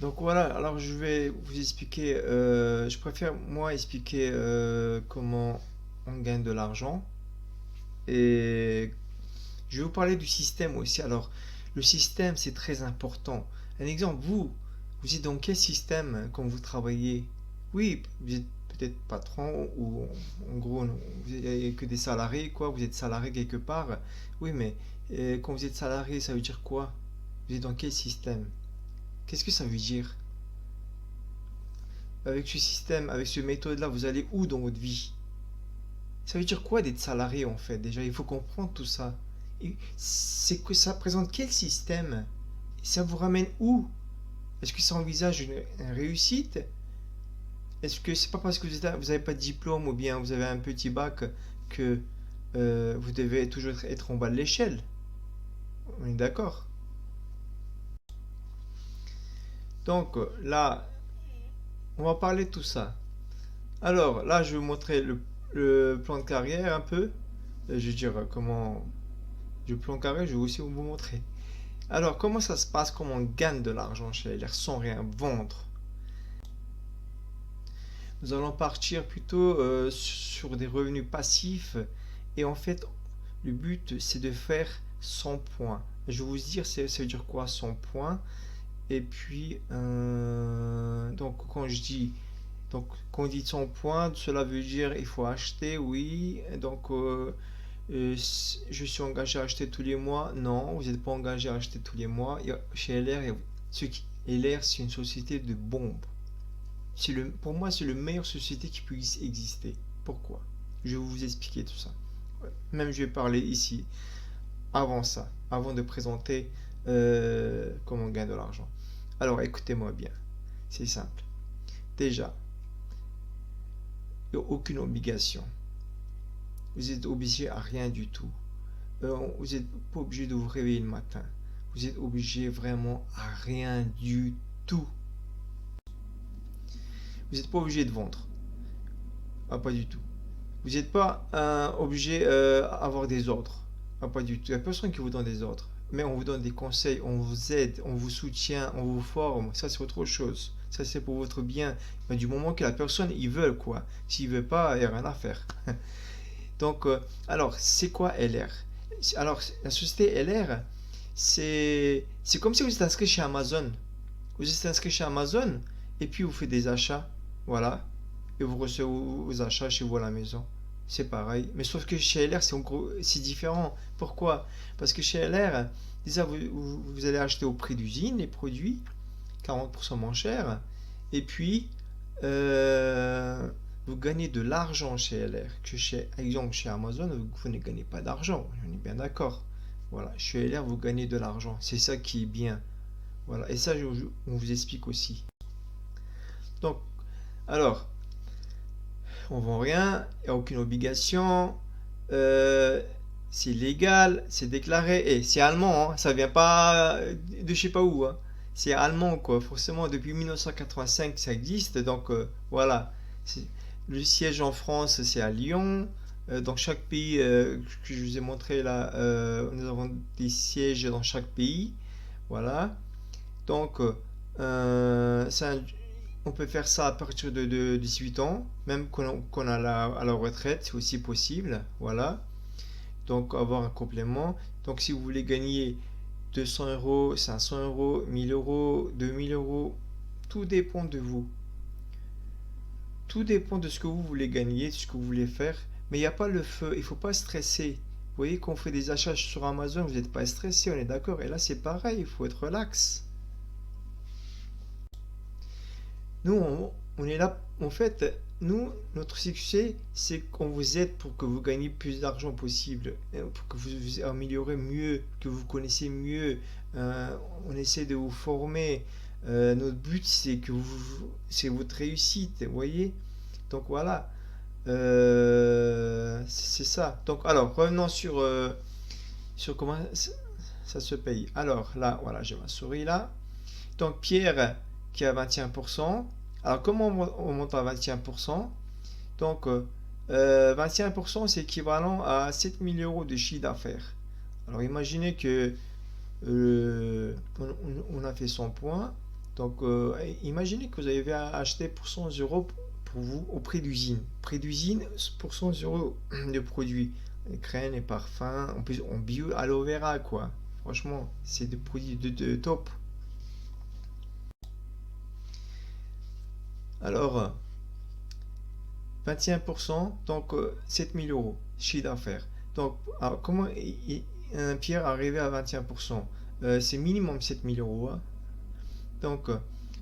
Donc voilà, alors je vais vous expliquer, je préfère moi expliquer comment on gagne de l'argent et je vais vous parler du système aussi. Alors le système c'est très important. Un exemple, vous êtes dans quel système quand vous travaillez? Oui, vous êtes peut-être patron ou en gros vous n'avez que des salariés quoi, vous êtes salarié quelque part. Oui, mais quand vous êtes salarié ça veut dire quoi? Vous êtes dans quel système? Qu'est-ce que ça veut dire? Avec ce système, avec ce méthode-là, vous allez où dans votre vie? Ça veut dire quoi d'être salarié en fait? Déjà, il faut comprendre tout ça. C'est que ça présente quel système? Ça vous ramène où? Est-ce que ça envisage une réussite? Est-ce que c'est pas parce que vous n'avez pas de diplôme ou bien vous avez un petit bac que vous devez toujours être en bas de l'échelle? On est d'accord? Donc là, on va parler de tout ça. Alors là, je vais vous montrer le plan de carrière un peu. Je veux dire comment du plan carré, je vais aussi vous montrer. Alors, comment ça se passe? Comment on gagne de l'argent chez LR sans rien vendre? Nous allons partir plutôt sur des revenus passifs. Et en fait, le but, c'est de faire 100 points. Je vais vous dire, ça veut dire quoi 100 points? Et puis, donc, quand on dit 100 points, cela veut dire il faut acheter, oui. Donc, je suis engagé à acheter tous les mois. Non, vous n'êtes pas engagé à acheter tous les mois. Chez LR, LR, c'est une société de bombes. Pour moi, c'est la meilleure société qui puisse exister. Pourquoi? Je vais vous expliquer tout ça. Ouais. Même je vais parler ici, avant ça, avant de présenter comment on gagne de l'argent. Alors, écoutez-moi bien. C'est simple. Déjà, il n'y a aucune obligation. Vous êtes obligé à rien du tout. Vous n'êtes pas obligé de vous réveiller le matin. Vous êtes obligé vraiment à rien du tout. Vous n'êtes pas obligé de vendre. Ah, pas du tout. Vous n'êtes pas obligé d'avoir des ordres. Ah, pas du tout. Il n'y a personne qui vous donne des ordres. Mais on vous donne des conseils, on vous aide, on vous soutient, on vous forme. Ça, c'est autre chose. Ça, c'est pour votre bien. Mais du moment que la personne, il veut quoi. S'il veut pas, il n'y a rien à faire. Donc, alors, c'est quoi LR? Alors, la société LR, c'est comme si vous êtes inscrit chez Amazon. Vous êtes inscrit chez Amazon et puis vous faites des achats. Voilà. Et vous recevez vos achats chez vous à la maison. C'est pareil. Mais sauf que chez LR, c'est différent. Pourquoi? Parce que chez LR, déjà, vous allez acheter au prix d'usine les produits, 40% moins cher. Et puis, euh, vous gagnez de l'argent chez LR. Que chez, exemple, chez Amazon, vous ne gagnez pas d'argent. On est bien d'accord. Voilà. Chez LR, vous gagnez de l'argent. C'est ça qui est bien. Voilà. Et ça, on vous explique aussi. Donc, alors, on vend rien, il n'y a aucune obligation, euh, c'est légal, c'est déclaré, et c'est allemand, hein, ça vient pas de je sais pas où, hein. C'est allemand quoi, forcément depuis 1985 ça existe, donc voilà. Le siège en France c'est à Lyon, dans chaque pays que je vous ai montré là, nous avons des sièges dans chaque pays, voilà. Donc, on peut faire ça à partir de 18 ans, même qu'on a à la retraite, c'est aussi possible. Voilà. Donc, avoir un complément. Donc, si vous voulez gagner 200 euros, 500 euros, 1000 euros, 2000 euros, tout dépend de vous. Tout dépend de ce que vous voulez gagner, de ce que vous voulez faire. Mais il n'y a pas le feu, il ne faut pas stresser. Vous voyez, quand on fait des achats sur Amazon, vous n'êtes pas stressé, on est d'accord. Et là, c'est pareil, il faut être relax. Nous, on est là, en fait, nous, notre succès, c'est qu'on vous aide pour que vous gagnez plus d'argent possible, pour que vous améliorez mieux, que vous connaissez mieux. Euh, on essaie de vous former. Notre but, c'est votre réussite, vous voyez? Donc voilà, c'est ça. Donc alors, revenons sur comment ça se paye. Alors là, voilà, j'ai ma souris là. Donc Pierre qui est à 21%. Alors comment on monte à 21%? Donc 21% c'est équivalent à 7000 euros de chiffre d'affaires. Alors imaginez que on a fait 100 points Donc, imaginez que vous avez acheté pour 100 euros pour vous au prix d'usine. Prix d'usine pour 100 euros de produits. Les crèmes, les parfums, en plus en bio, aloe vera, quoi. Franchement, c'est des produits de top. Alors, 21%, donc 7000 euros, chiffre d'affaires. Donc, alors, comment un Pierre arrivé à 21%? C'est minimum 7000 euros, hein. Donc,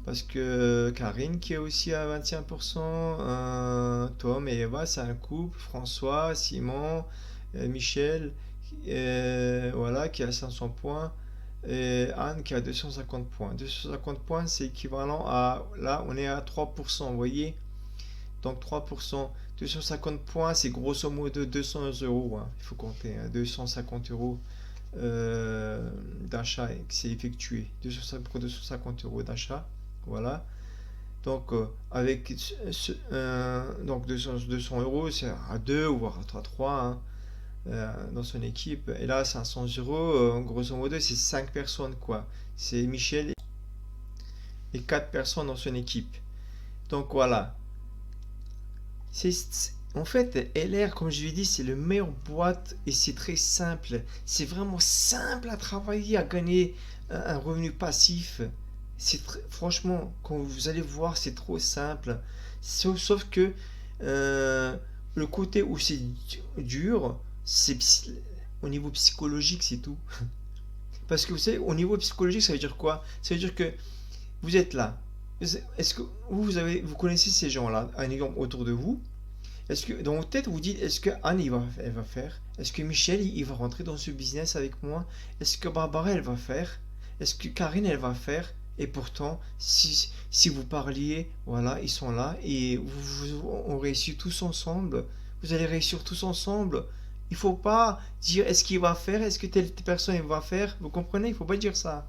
parce que Karine qui est aussi à 21%, Tom et Eva, c'est un couple, François, Simon, Michel, voilà, qui a 500 points, et Anne qui a 250 points. 250 points, c'est équivalent à, là, on est à 3%, vous voyez? Donc 3%, 250 points, c'est grosso modo 200 euros, hein. Il faut compter, hein, 250 euros d'achat qui s'est effectué. 250 euros d'achat, voilà. Donc avec donc 200 euros, c'est à 2 ou voire à 3 hein, dans son équipe. Et là, 500 euros, grosso modo, c'est 5 personnes, quoi. C'est Michel et 4 personnes dans son équipe. Donc voilà. En fait, LR, comme je l'ai dit, c'est le meilleur boîte et c'est très simple. C'est vraiment simple à travailler, à gagner un revenu passif. Franchement, quand vous allez voir, c'est trop simple. Sauf que euh, le côté où c'est dur, au niveau psychologique, c'est tout. Parce que vous savez, au niveau psychologique, ça veut dire quoi? Ça veut dire que vous êtes là. Est-ce que vous connaissez ces gens-là, un exemple autour de vous? Est-ce que dans votre tête vous dites, est-ce que Anne elle va faire? Est-ce que Michel il va rentrer dans ce business avec moi? Est-ce que Barbara elle va faire? Est-ce que Karine elle va faire? Et pourtant, si vous parliez, voilà, ils sont là et on réussit tous ensemble. Vous allez réussir tous ensemble. Il faut pas dire est-ce qu'il va faire, est-ce que telle personne elle va faire. Vous comprenez? Il faut pas dire ça.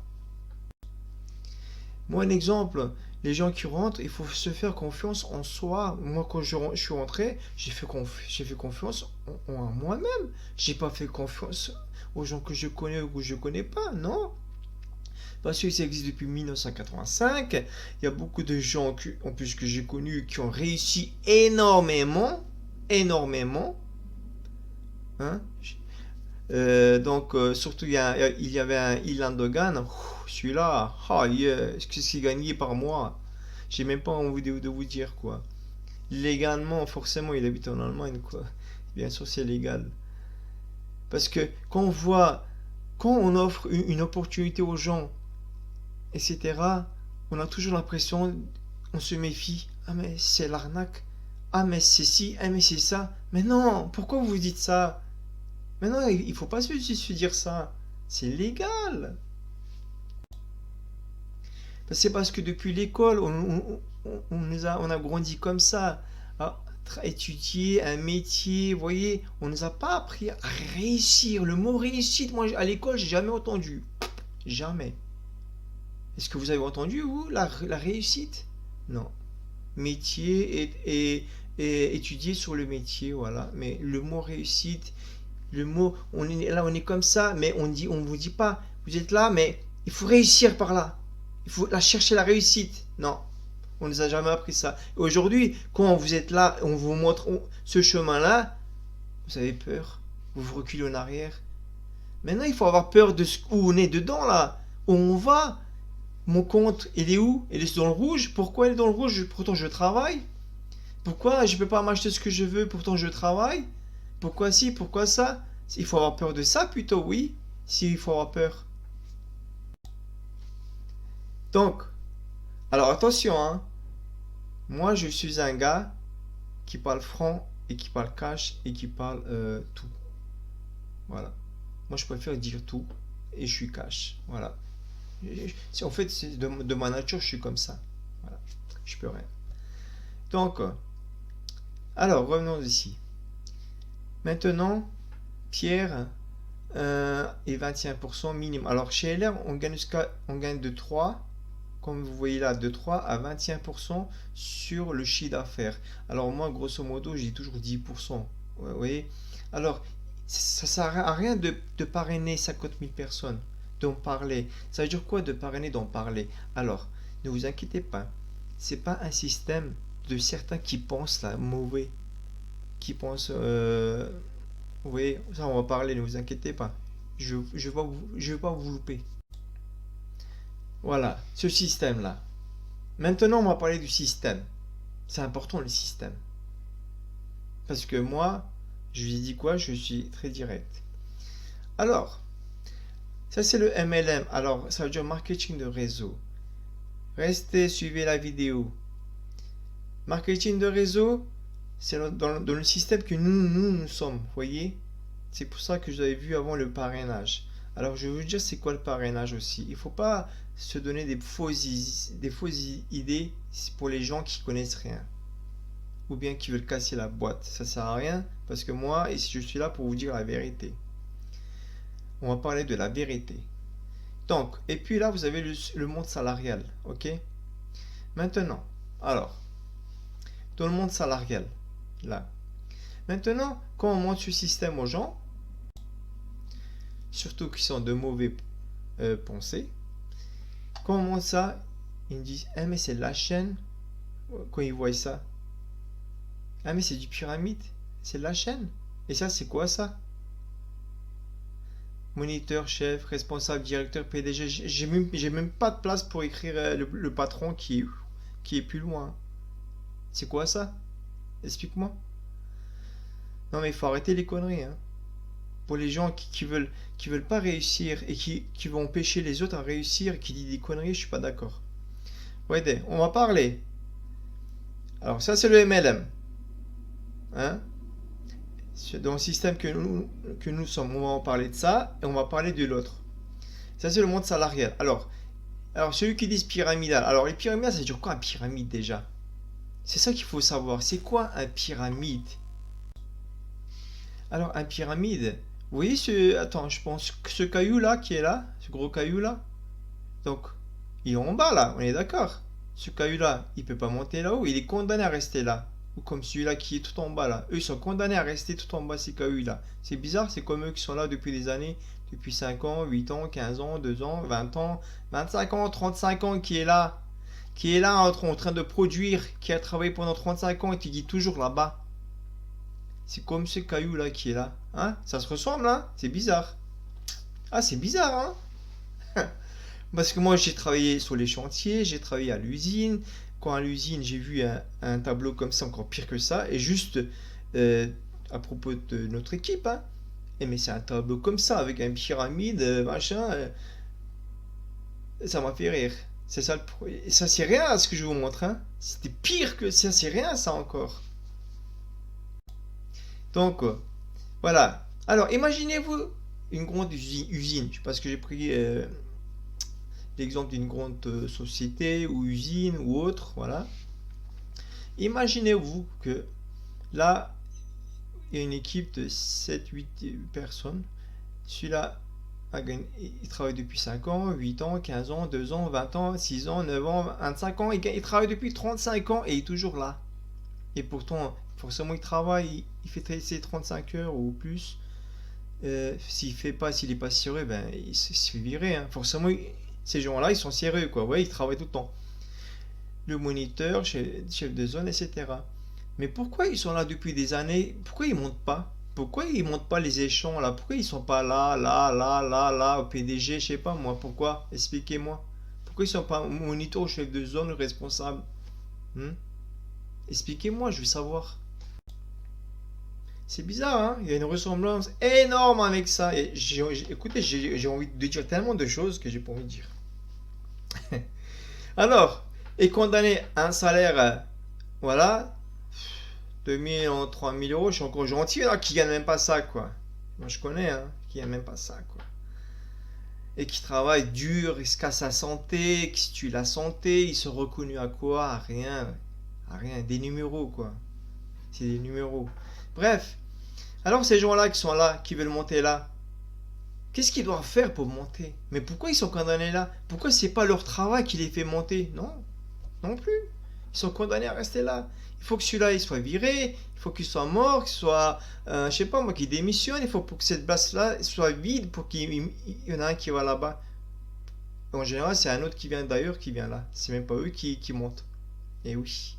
Moi, un exemple, les gens qui rentrent, il faut se faire confiance en soi. Moi, quand je suis rentré, j'ai fait confiance en moi-même. J'ai pas fait confiance aux gens que je connais ou que je connais pas, non. Parce que ça existe depuis 1985. Il y a beaucoup de gens, en plus que j'ai connus, qui ont réussi énormément, énormément. Hein. Donc, surtout, il y avait un Ilan Dogan. Celui-là, ah, yeah, qu'est-ce qu'il gagnait par mois? J'ai même pas envie de vous dire quoi. Légalement, forcément, il habite en Allemagne, quoi. Bien sûr, c'est légal. Parce que quand on offre une opportunité aux gens, etc., on a toujours l'impression, on se méfie. Ah, mais c'est l'arnaque. Ah, mais c'est ci, ah, mais c'est ça. Mais non, pourquoi vous dites ça? Mais non, il faut pas se dire ça. C'est légal. C'est parce que depuis l'école, on a grandi comme ça, à étudier un métier, vous voyez, on nous a pas appris à réussir. Le mot réussite, moi à l'école, j'ai jamais entendu. Jamais. Est-ce que vous avez entendu, vous, la réussite? Non. Métier et étudier sur le métier, voilà. Mais le mot réussite, le mot, on est comme ça, mais on vous dit pas, vous êtes là, mais il faut réussir par là. Il faut la chercher la réussite. Non, on ne nous a jamais appris ça. Et aujourd'hui, quand vous êtes là, on vous montre ce chemin-là, vous avez peur, vous vous reculez en arrière. Maintenant, il faut avoir peur de où on est dedans là, où on va. Mon compte, il est où? Il est dans le rouge. Pourquoi il est dans le rouge? Pourtant, je travaille. Pourquoi je ne peux pas m'acheter ce que je veux? Pourtant, je travaille. Pourquoi si? Pourquoi ça? Il faut avoir peur de ça plutôt, oui. S'il faut avoir peur. Donc, alors attention, hein. Moi, je suis un gars qui parle franc et qui parle cash et qui parle tout. Voilà. Moi, je préfère dire tout et je suis cash. Voilà. En fait, c'est de ma nature, je suis comme ça. Voilà. Je peux rien. Donc, alors, revenons ici. Maintenant, Pierre est 21% minimum. Alors, chez LR, on gagne de 3, comme vous voyez là, de 3 à 21% sur le chiffre d'affaires. Alors, moi, grosso modo, j'ai toujours 10%. Vous voyez? Alors, ça sert à rien de parrainer 50 000 personnes, d'en parler. Ça veut dire quoi de parrainer, d'en parler? Alors, Ne vous inquiétez pas. C'est pas un système de certains qui pensent là, mauvais. Qui pensent... oui, ça on va parler, ne vous inquiétez pas. Je vais pas vous louper. Voilà, ce système-là. Maintenant, on va parler du système. C'est important le système. Parce que moi, je lui ai dit quoi? Je suis très direct. Alors, ça c'est le MLM. Alors, ça veut dire marketing de réseau. Restez, suivez la vidéo. Marketing de réseau, c'est dans le système que nous sommes. Vous voyez? C'est pour ça que j'avais vu avant le parrainage. Alors, je vais vous dire c'est quoi le parrainage aussi. Il ne faut pas se donner des fausses idées pour les gens qui connaissent rien. Ou bien qui veulent casser la boîte. Ça sert à rien parce que moi, ici, je suis là pour vous dire la vérité. On va parler de la vérité. Donc, et puis là, vous avez le monde salarial. Ok? Maintenant, alors, dans le monde salarial, là. Maintenant, quand on montre ce système aux gens, surtout qui sont de mauvais pensées, quand on montre ça, ils me disent, ah mais c'est la chaîne, quand ils voient ça. Ah mais c'est du pyramide, c'est la chaîne. Et ça c'est quoi ça? Moniteur, chef, responsable, directeur, PDG, j'ai même pas de place pour écrire le patron qui est plus loin. C'est quoi ça? Explique-moi. Non mais il faut arrêter les conneries, hein. Pour les gens qui veulent pas réussir et qui vont empêcher les autres à réussir et qui disent des conneries, je suis pas d'accord. Ouais, on va parler. Alors ça c'est le MLM. Hein? Dans le système que nous sommes, on va en parler de ça et on va parler de l'autre. Ça c'est le monde salarial. Alors celui qui dit pyramidal. Alors les pyramides, ça veut dire quoi un pyramide déjà? C'est ça qu'il faut savoir. C'est quoi un pyramide? Alors un pyramide, vous voyez attends, je pense que ce caillou là qui est là, ce gros caillou là, donc il est en bas là, on est d'accord. Ce caillou là, il peut pas monter là-haut, il est condamné à rester là. Ou comme celui-là qui est tout en bas là. Eux ils sont condamnés à rester tout en bas ces cailloux là. C'est bizarre, c'est comme eux qui sont là depuis des années, depuis 5 ans, 8 ans, 15 ans, 2 ans, 20 ans, 25 ans, 35 ans qui est là. Qui est là en train de produire, qui a travaillé pendant 35 ans et qui est toujours là-bas. C'est comme ce caillou là qui est là. Hein? Ça se ressemble, hein? C'est bizarre. Ah, c'est bizarre, hein? Parce que moi, j'ai travaillé sur les chantiers, j'ai travaillé à l'usine. Quand à l'usine, j'ai vu un tableau comme ça, encore pire que ça. Et juste à propos de notre équipe, hein? Et mais c'est un tableau comme ça, avec un pyramide, machin. Ça m'a fait rire. C'est ça, ça c'est rien à ce que je vous montre, hein? C'était pire que ça, c'est rien ça encore. Donc, voilà. Alors, imaginez-vous une grande usine. Parce que j'ai pris l'exemple d'une grande société ou usine ou autre. Voilà. Imaginez-vous que là, il y a une équipe de 7-8 personnes. Celui-là, il travaille depuis 5 ans, 8 ans, 15 ans, 2 ans, 20 ans, 6 ans, 9 ans, 25 ans. Il travaille depuis 35 ans et il est toujours là. Et pourtant, forcément, il travaille, il fait ses 35 heures ou plus. S'il n'est pas sérieux, ben, il se fait virer. Hein. Forcément, ces gens-là, ils sont sérieux, quoi. Ouais, ils travaillent tout le temps. Le moniteur, chef de zone, etc. Mais pourquoi ils sont là depuis des années? Pourquoi ils montent pas? Pourquoi ils montent pas les échelons là? Pourquoi ils sont pas là, au PDG, je sais pas moi. Pourquoi? Expliquez-moi. Pourquoi ils sont pas moniteur, chef de zone, responsable? Expliquez-moi, je veux savoir. C'est bizarre, hein? Il y a une ressemblance énorme avec ça. Et écoutez, j'ai envie de dire tellement de choses que j'ai pas envie de dire. Alors, est condamné à un salaire, voilà, 2000 en 3000 euros. Je suis encore gentil, là, qui gagne même pas ça, quoi. Moi, je connais, hein, qui gagne même pas ça, quoi. Et qui travaille dur, il se casse la santé, qui se tue la santé, ils sont reconnus à quoi? À rien. À rien. Des numéros, quoi. C'est des numéros. Bref. Alors ces gens-là qui sont là, qui veulent monter là, qu'est-ce qu'ils doivent faire pour monter? Mais pourquoi ils sont condamnés là? Pourquoi c'est pas leur travail qui les fait monter? Non, non plus. Ils sont condamnés à rester là. Il faut que celui-là il soit viré, il faut qu'il soit mort, qu'il soit, je sais pas moi, qu'il démissionne. Il faut pour que cette place-là soit vide pour qu'il y en a un qui va là-bas. En général, c'est un autre qui vient d'ailleurs qui vient là. C'est même pas eux qui montent. Et oui.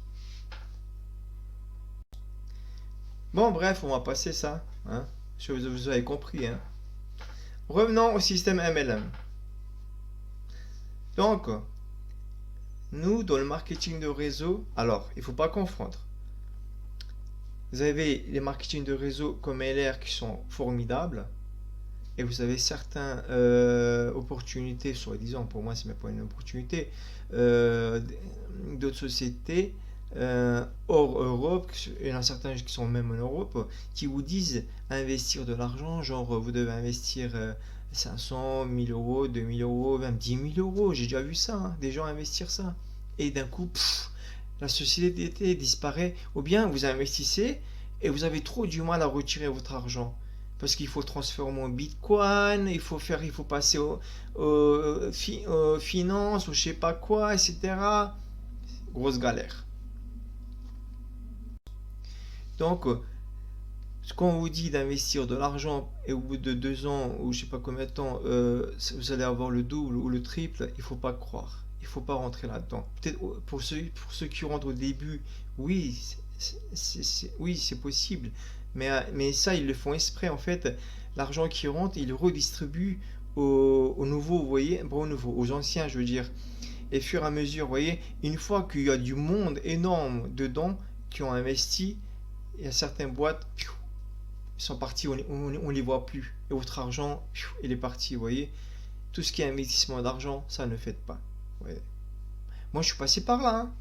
Bon, bref, on va passer ça. Hein. Vous avez compris. Hein. Revenons au système MLM. Donc, nous, dans le marketing de réseau, alors, il ne faut pas confondre. Vous avez les marketing de réseau comme LR qui sont formidables. Et vous avez certaines opportunités, soi-disant, pour moi, c'est même pas une opportunité, d'autres sociétés hors Europe, il y en a certains qui sont même en Europe, qui vous disent investir de l'argent, genre vous devez investir 500, 1000 euros, 2000 euros, même 10 000 euros. J'ai déjà vu ça, hein, des gens investir ça. Et d'un coup, la société disparaît. Ou bien vous investissez et vous avez trop du mal à retirer votre argent. Parce qu'il faut transformer en Bitcoin, il faut passer aux finances, ou je sais pas quoi, etc. Grosse galère. Donc, ce qu'on vous dit d'investir de l'argent et au bout de 2 ans ou je sais pas combien de temps, vous allez avoir le double ou le triple, il faut pas croire. Il faut pas rentrer là-dedans. Peut-être pour ceux qui rentrent au début, oui, oui, c'est possible. Mais ça, ils le font exprès. En fait, l'argent qui rentre, ils le redistribuent aux nouveaux, vous voyez, pas aux nouveaux, aux anciens, je veux dire. Et fur et à mesure, vous voyez, une fois qu'il y a du monde énorme dedans qui ont investi, il y a certaines boîtes, ils sont partis, on les voit plus. Et votre argent, il est parti, vous voyez. Tout ce qui est investissement d'argent, ça ne le faites pas. Ouais. Moi, je suis passé par là. Hein.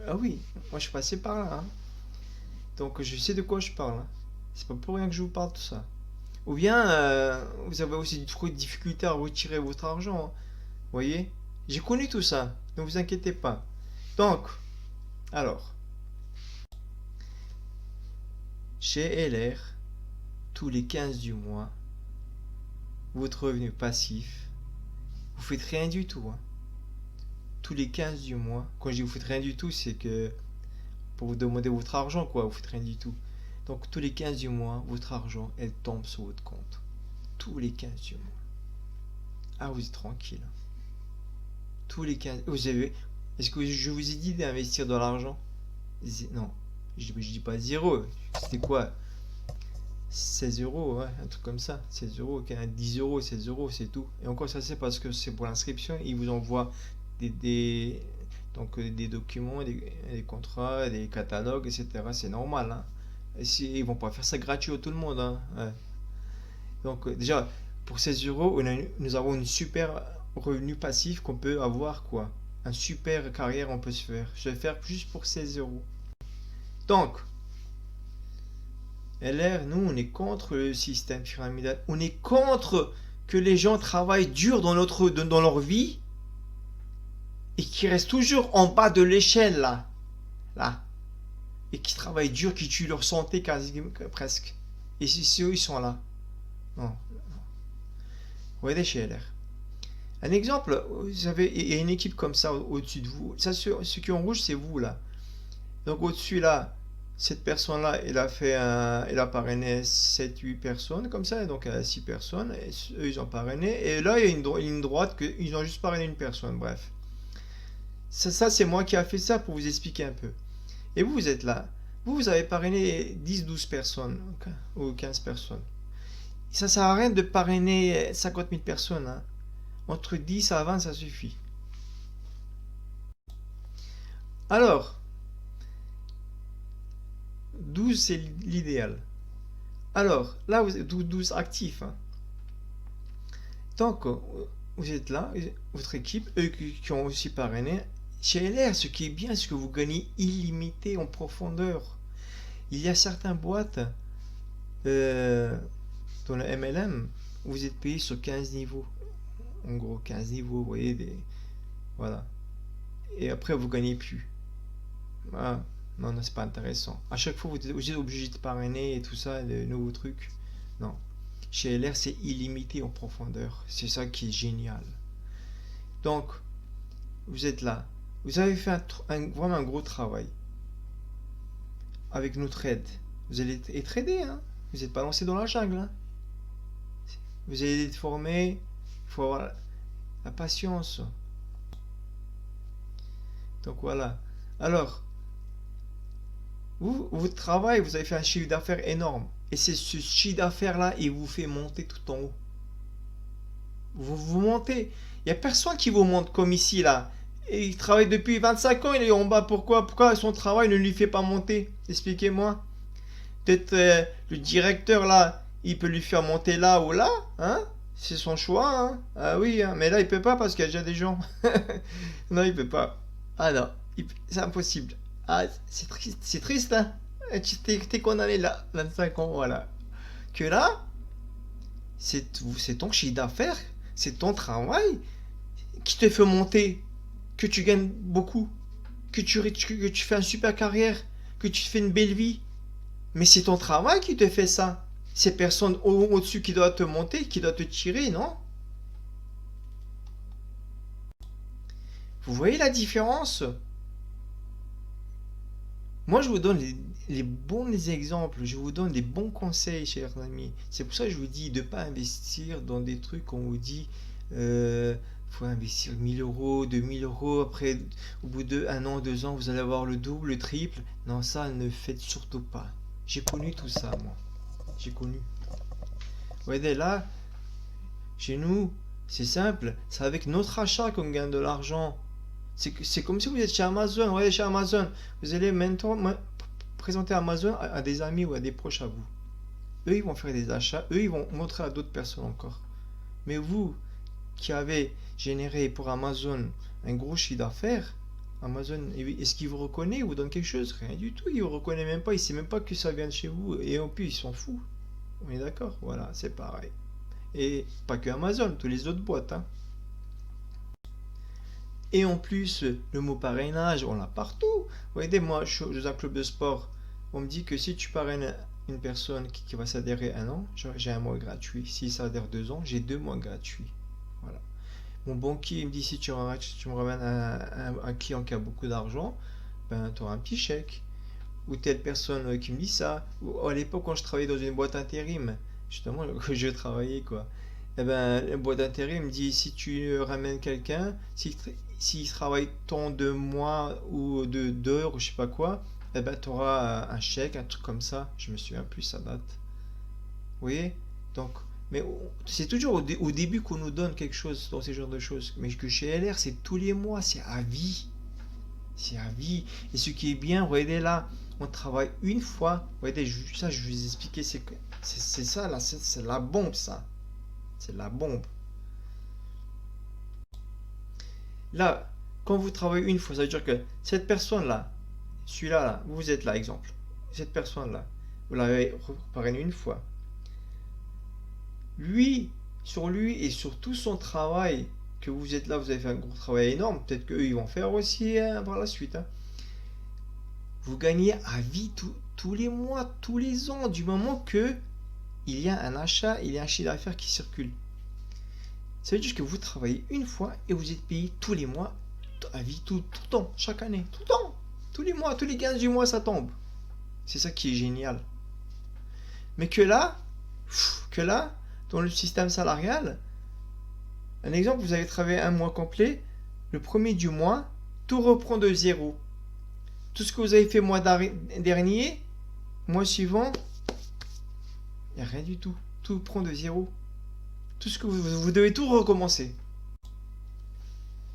Ah oui, moi, je suis passé par là. Hein. Donc, je sais de quoi je parle. Hein. C'est pas pour rien que je vous parle de ça. Ou bien, vous avez aussi trop de difficultés à retirer votre argent. Hein. Vous voyez. J'ai connu tout ça. Ne vous inquiétez pas. Donc, alors, chez LR, tous les 15 du mois, votre revenu passif, vous faites rien du tout. Hein. Tous les 15 du mois, quand je dis vous faites rien du tout, c'est que pour vous demander votre argent, quoi, vous faites rien du tout. Donc tous les 15 du mois, votre argent, elle tombe sur votre compte. Tous les 15 du mois. Ah, vous êtes tranquille. Tous les 15. Vous avez. Est-ce que je vous ai dit d'investir de l'argent? Non. Je dis pas zéro. C'était quoi? 16 euros, ouais, un truc comme ça. 16 euros, 10 euros, 16 euros, c'est tout. Et encore, ça, c'est parce que c'est pour l'inscription. Ils vous envoient des, donc, des documents, des contrats, des catalogues, etc. C'est normal. Hein. Ils vont pas faire ça gratuit à tout le monde. Hein. Ouais. Donc, déjà, pour 16 euros, nous avons une super revenu passif qu'on peut avoir, quoi. Un super carrière, on peut se faire. Je vais faire juste pour 16 euros. Donc, LR, nous, on est contre le système pyramidal. On est contre que les gens travaillent dur dans leur vie et qui restent toujours en bas de l'échelle, là. Là. Et qui travaillent dur, qui tuent leur santé quasi, presque. Et c'est eux, ils sont là. Non. Vous voyez, chez LR. Un exemple, vous avez, il y a une équipe comme ça au-dessus de vous. Ça, ce qui est en rouge, c'est vous, là. Donc, au-dessus, là, cette personne-là, elle a parrainé 7-8 personnes, comme ça, donc 6 personnes, et eux, ils ont parrainé. Et là, il y a une ligne droite, ils ont juste parrainé une personne, bref. Ça c'est moi qui a fait ça pour vous expliquer un peu. Et vous, vous êtes là. Vous avez parrainé 10-12 personnes, ou 15 personnes. Ça sert à rien de parrainer 50 000 personnes. Hein. Entre 10 à 20, ça suffit. Alors, 12, c'est l'idéal. Alors, là, vous êtes 12 actifs. Hein. Donc, vous êtes là, votre équipe, eux qui ont aussi parrainé. Chez LR, ce qui est bien, c'est que vous gagnez illimité en profondeur. Il y a certaines boîtes dans le MLM où vous êtes payé sur 15 niveaux. En gros, 15 niveaux, vous voyez, voilà. Et après, vous gagnez plus. Ah, non, non, c'est pas intéressant. À chaque fois, vous êtes obligé de parrainer et tout ça, de nouveaux trucs. Non. Chez LR, c'est illimité en profondeur. C'est ça qui est génial. Donc, vous êtes là. Vous avez fait vraiment un gros travail. Avec notre aide. Vous allez être aidé, hein. Vous n'êtes pas lancé dans la jungle, hein. Vous allez être formé. Il faut avoir La patience. Donc voilà. Alors, vous travaillez, vous avez fait un chiffre d'affaires énorme. Et c'est ce chiffre d'affaires-là, il vous fait monter tout en haut. Vous montez. Il n'y a personne qui vous monte comme ici, là. Et il travaille depuis 25 ans, il est en bas. Pourquoi son travail ne lui fait pas monter? Expliquez-moi. Peut-être le directeur, là, il peut lui faire monter là ou là, hein? C'est son choix, hein? Ah oui, hein. Mais là, il peut pas parce qu'il y a déjà des gens. Non, il peut pas. Ah non, c'est impossible. Ah, c'est triste, hein? T'es condamné là, 25 ans, voilà. Que là, c'est ton chiffre d'affaires, c'est ton travail qui te fait monter, que tu gagnes beaucoup, que tu fais une super carrière, que tu fais une belle vie. Mais c'est ton travail qui te fait ça. C'est personne au-dessus qui doit te monter, qui doit te tirer, non? Vous voyez la différence? Moi, je vous donne les bons exemples, je vous donne des bons conseils, chers amis. C'est pour ça que je vous dis de ne pas investir dans des trucs qu'on vous dit, faut investir 1000 euros, 2000 euros, après, au bout de 1 an, 2 ans, vous allez avoir le double, le triple. Non, ça, ne faites surtout pas. J'ai connu tout ça, moi. J'ai connu. Vous voyez, là, chez nous, c'est simple, c'est avec notre achat qu'on gagne de l'argent. C'est comme si vous êtes chez Amazon, ouais, chez Amazon. Vous allez maintenant présenter Amazon à des amis ou à des proches à vous. Eux, ils vont faire des achats, eux, ils vont montrer à d'autres personnes encore. Mais vous, qui avez généré pour Amazon un gros chiffre d'affaires, Amazon, est-ce qu'il vous reconnaît? Il vous donne quelque chose? Rien du tout, il vous reconnaît même pas, il sait même pas que ça vient de chez vous. Et en plus, il s'en fout. On est d'accord? Voilà, c'est pareil. Et pas que Amazon, toutes les autres boîtes, hein. Et en plus, le mot parrainage, on l'a partout. Vous voyez, moi, je suis dans un club de sport. On me dit que si tu parraines une personne qui va s'adhérer 1 an, j'ai 1 mois gratuit. S'il s'adhère 2 ans, j'ai 2 mois gratuits. Voilà. Mon banquier me dit si tu me ramènes un client qui a beaucoup d'argent, ben, tu auras un petit chèque. Ou telle personne qui me dit ça. Ou à l'époque, quand je travaillais dans une boîte intérim, justement, que je travaillais, quoi. Eh ben, la boîte d'intérim me dit si tu ramènes quelqu'un, s'il travaille tant de mois ou d'heures ou je sais pas quoi, eh ben, tu auras un chèque, un truc comme ça. Je me souviens plus, ça date. Vous voyez? Donc, mais c'est toujours au début qu'on nous donne quelque chose dans ces genres de choses. Mais que chez LR, c'est tous les mois, c'est à vie. C'est à vie. Et ce qui est bien, vous voyez là, on travaille une fois. Vous voyez, ça, je vais vous expliquer, c'est ça, là, c'est la bombe, ça. C'est la bombe. Là, quand vous travaillez une fois, ça veut dire que cette personne-là, celui-là, là, vous êtes là, exemple. Cette personne-là, vous l'avez parrainé une fois. Lui, sur lui et sur tout son travail, que vous êtes là, vous avez fait un gros travail énorme, peut-être qu'eux, ils vont faire aussi par la suite, hein. Vous gagnez à vie tous les mois, tous les ans, du moment que il y a un achat, il y a un chiffre d'affaires qui circule. Ça veut dire que vous travaillez une fois et vous êtes payé tous les mois, à vie, tout le temps, chaque année, tout le temps. Tous les mois, tous les 15 du mois, ça tombe. C'est ça qui est génial. Mais que là, dans le système salarial, un exemple, vous avez travaillé 1 mois complet, le premier du mois, tout reprend de zéro. Tout ce que vous avez fait mois dernier, mois suivant, il n'y a rien du tout. Tout prend de zéro. Tout ce que vous devez tout recommencer.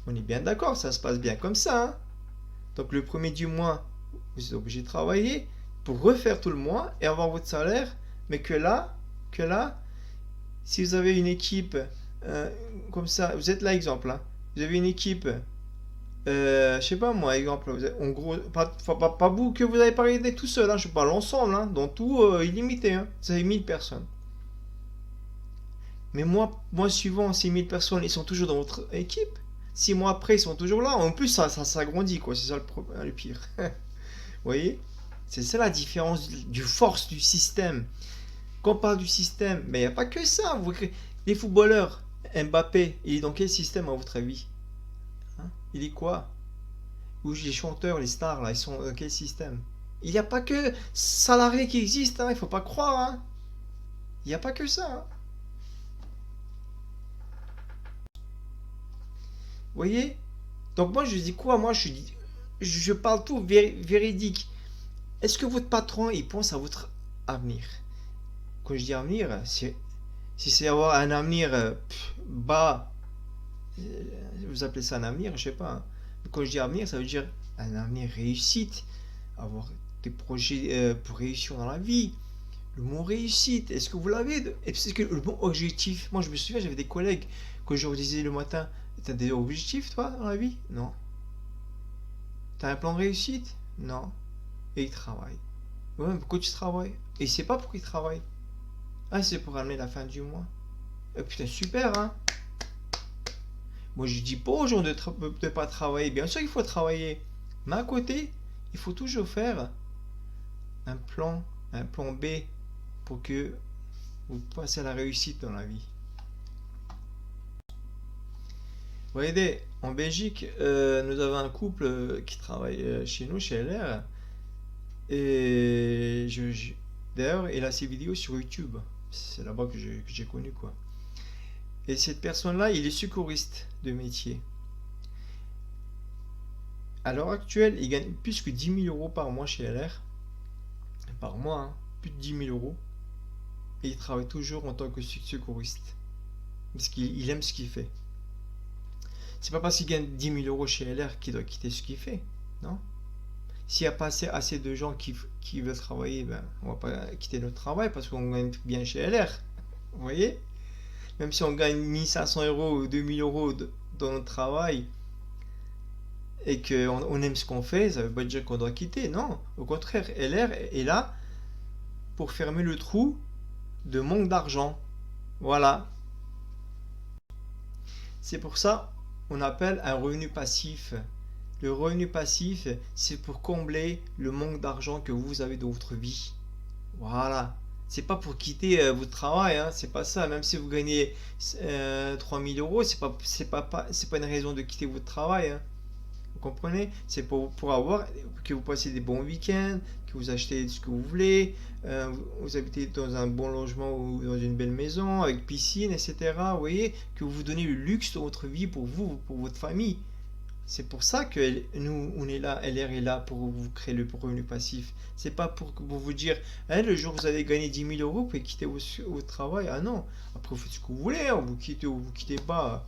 On est bien d'accord, ça se passe bien comme ça, hein. Donc le premier du mois, vous êtes obligé de travailler pour refaire tout le mois et avoir votre salaire. Mais que là, si vous avez une équipe comme ça, vous êtes là exemple, hein. Vous avez une équipe, je sais pas moi, exemple, en gros, pas vous que vous avez pas aidé tout seul, hein, je parle l'ensemble, hein, dans tout illimité, hein. Vous avez 1000 personnes. Mais mois suivant, ces 1000 personnes, ils sont toujours dans votre équipe. 6 mois après, ils sont toujours là. En plus, ça s'agrandit, quoi. C'est ça le pire. Vous voyez? C'est ça la différence du force du système. Quand on parle du système, mais il n'y a pas que ça. Les footballeurs, Mbappé, il est dans quel système à votre avis? Hein? Il est quoi? Ou les chanteurs, les stars, là, ils sont dans quel système? Il n'y a pas que salariés qui existent, hein, il ne faut pas croire. Hein. Il n'y a pas que ça. Hein. voyez? Donc moi je dis quoi? Moi je parle tout véridique. Est-ce que votre patron il pense à votre avenir? Quand je dis avenir, si c'est avoir un avenir bas, euh, vous appelez ça un avenir, je sais pas, hein. Quand je dis avenir, ça veut dire un avenir réussite, avoir des projets pour réussir dans la vie. Le mot réussite, est-ce que vous l'avez? Et c'est que le bon objectif. Moi, je me souviens, j'avais des collègues que je leur disais le matin, t'as des objectifs, toi, dans la vie? Non. T'as un plan de réussite? Non. Et ils travaillent. Ouais, mais pourquoi tu travailles? Et il sait pas pourquoi il travaille. Ah, c'est pour amener la fin du mois. Putain, super, hein? Moi, je dis pas aux gens de pas travailler. Bien sûr qu'il faut travailler. Mais à côté, il faut toujours faire un plan, un plan B pour que vous passiez à la réussite dans la vie. Vous voyez, en Belgique, nous avons un couple qui travaille chez nous, chez LR. Et d'ailleurs, il a ses vidéos sur YouTube. C'est là-bas que j'ai connu, quoi. Et cette personne-là, il est secouriste de métier. À l'heure actuelle, il gagne plus que 10 000 euros par mois chez LR. Par mois, hein, plus de 10 000 euros. Et il travaille toujours en tant que secouriste. Parce qu'il aime ce qu'il fait. C'est pas parce qu'il gagne 10 000 euros chez LR qu'il doit quitter ce qu'il fait. Non? S'il n'y a pas assez de gens qui veulent travailler, ben, on va pas quitter notre travail parce qu'on gagne bien chez LR. Vous voyez? Même si on gagne 1500 euros ou 2000 euros dans notre travail et qu'on aime ce qu'on fait, ça veut pas dire qu'on doit quitter. Non, au contraire, LR est là pour fermer le trou de manque d'argent. Voilà. C'est pour ça qu'on appelle un revenu passif. Le revenu passif, c'est pour combler le manque d'argent que vous avez dans votre vie. Voilà. C'est pas pour quitter votre travail, hein. C'est pas ça. Même si vous gagnez 3000 euros, c'est pas une raison de quitter votre travail, hein. Vous comprenez? C'est pour avoir, que vous passez des bons week-ends, que vous achetez ce que vous voulez, vous habitez dans un bon logement ou dans une belle maison, avec piscine, etc. Vous voyez? Que vous vous donnez le luxe de votre vie pour vous, pour votre famille. C'est pour ça que nous, on est là, LR est là pour vous créer le revenu passif. C'est pas pour vous dire, hein, le jour où vous avez gagné 10 000 euros, vous pouvez quitter votre travail. Ah non, après vous faites ce que vous voulez, hein. Vous quittez ou vous quittez pas.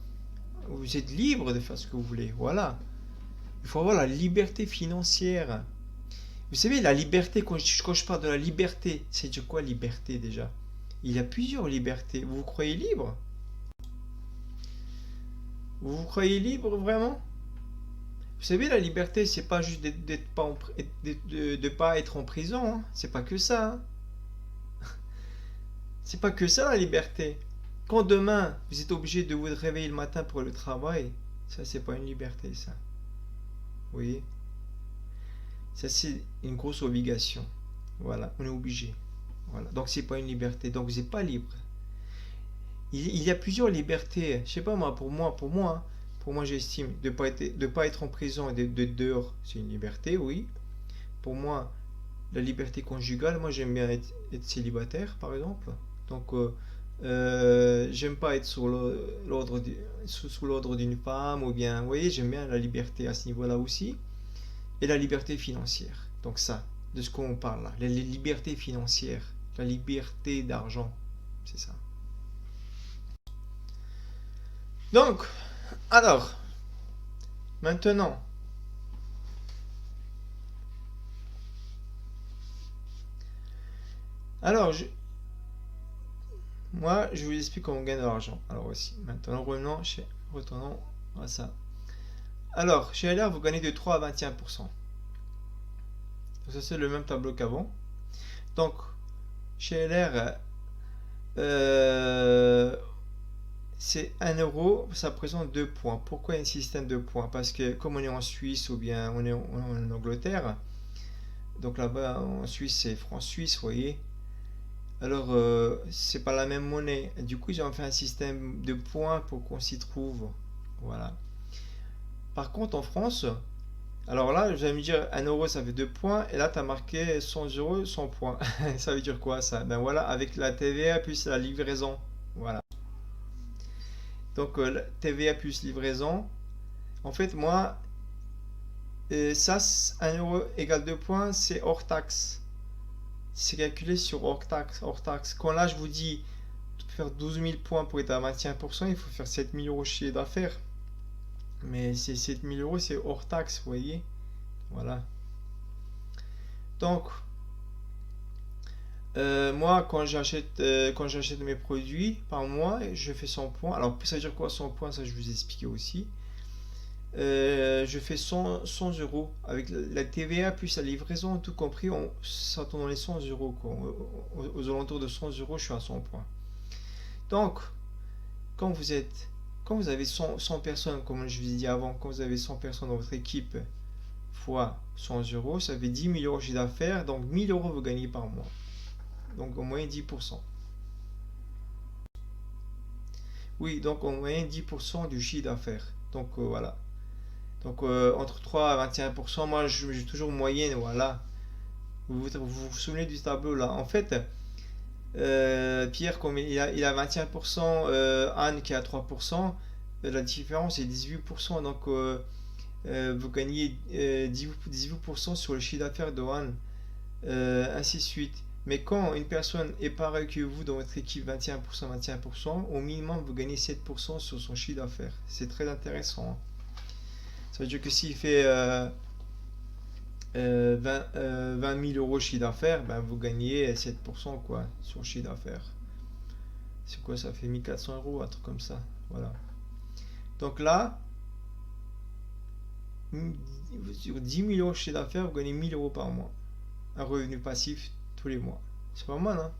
Vous êtes libre de faire ce que vous voulez. Voilà. Il faut avoir la liberté financière. Vous savez, la liberté, quand je parle de la liberté, c'est de quoi liberté déjà? Il y a plusieurs libertés. Vous vous croyez libre? Vous vous croyez libre vraiment? Vous savez, la liberté, c'est pas juste de pas être en prison, hein. C'est pas que ça, hein. C'est pas que ça la liberté. Quand demain vous êtes obligé de vous réveiller le matin pour le travail, ça c'est pas une liberté, ça. Vous voyez? Ça c'est une grosse obligation. Voilà, on est obligé. Voilà. Donc c'est pas une liberté. Donc vous n'êtes pas libre. Il y a plusieurs libertés. Je sais pas moi, hein. Pour moi j'estime de pas être en prison et d'être dehors, c'est une liberté, oui. Pour moi, la liberté conjugale, moi j'aime bien être célibataire par exemple. Donc j'aime pas être sous l'ordre d'une femme ou bien, vous voyez, j'aime bien la liberté à ce niveau-là aussi. Et la liberté financière. Donc ça, de ce qu'on parle là, les libertés financières, la liberté d'argent, c'est ça. Donc, alors, maintenant, alors, moi, je vous explique comment on gagne de l'argent. Alors aussi, maintenant, retournons à ça. Alors, chez LR, vous gagnez de 3 à 21%. Donc ça, c'est le même tableau qu'avant. Donc, chez LR, c'est 1 euro, ça représente 2 points. Pourquoi un système de points? Parce que comme on est en Suisse ou bien on est en Angleterre, donc là-bas en Suisse c'est franc suisse, vous voyez. Alors c'est pas la même monnaie. Du coup ils ont fait un système de points pour qu'on s'y trouve. Voilà. Par contre en France, alors là vous allez me dire 1 euro ça fait 2 points et là tu as marqué 100 euros 100 points. Ça veut dire quoi ça? Ben voilà, avec la TVA plus la livraison. Voilà. Donc TVA plus livraison, En fait, moi, ça, 1 euro égale 2 points, c'est hors taxe. C'est calculé sur hors taxe, hors taxe. Quand là, je vous dis de faire 12 000 points pour être à 21%, il faut faire 7 000 euros chiffre d'affaires. Mais ces 7 000 euros, c'est hors taxe, vous voyez. Voilà. Donc, moi, quand j'achète mes produits par mois, je fais 100 points. Alors, ça veut dire quoi 100 points? Ça, je vous ai expliqué aussi. Je fais 100 euros avec la TVA plus la livraison, tout compris, ça tourne dans les 100 euros, quoi. Aux alentours de 100 euros, je suis à 100 points. Donc, quand vous êtes, quand vous avez 100 personnes, comme je vous ai dit avant, quand vous avez 100 personnes dans votre équipe fois 100 euros, ça fait 10 000 euros de chiffre d'affaires, donc 1 000 euros vous gagnez par mois. Donc, au moyenne 10%. Oui, donc en moyenne 10% du chiffre d'affaires. Donc, voilà. Donc, entre 3 à 21%, moi, j'ai toujours moyenne, voilà. Vous souvenez du tableau là? En fait, Pierre, comme il a 21%, Anne qui a 3%, la différence est 18%. Donc, vous gagnez 18% sur le chiffre d'affaires de Anne, ainsi de suite. Mais quand une personne est pareille que vous dans votre équipe, 21%, 21%, au minimum, vous gagnez 7% sur son chiffre d'affaires. C'est très intéressant, hein. Ça veut dire que s'il fait 20 000 euros de chiffre d'affaires, ben vous gagnez 7% quoi, sur le chiffre d'affaires. C'est quoi, ça fait 1 400 euros, un truc comme ça. Voilà. Donc là, sur 10 000 euros de chiffre d'affaires, vous gagnez 1 000 euros par mois. Un revenu passif tous les mois. C'est pas mal, hein?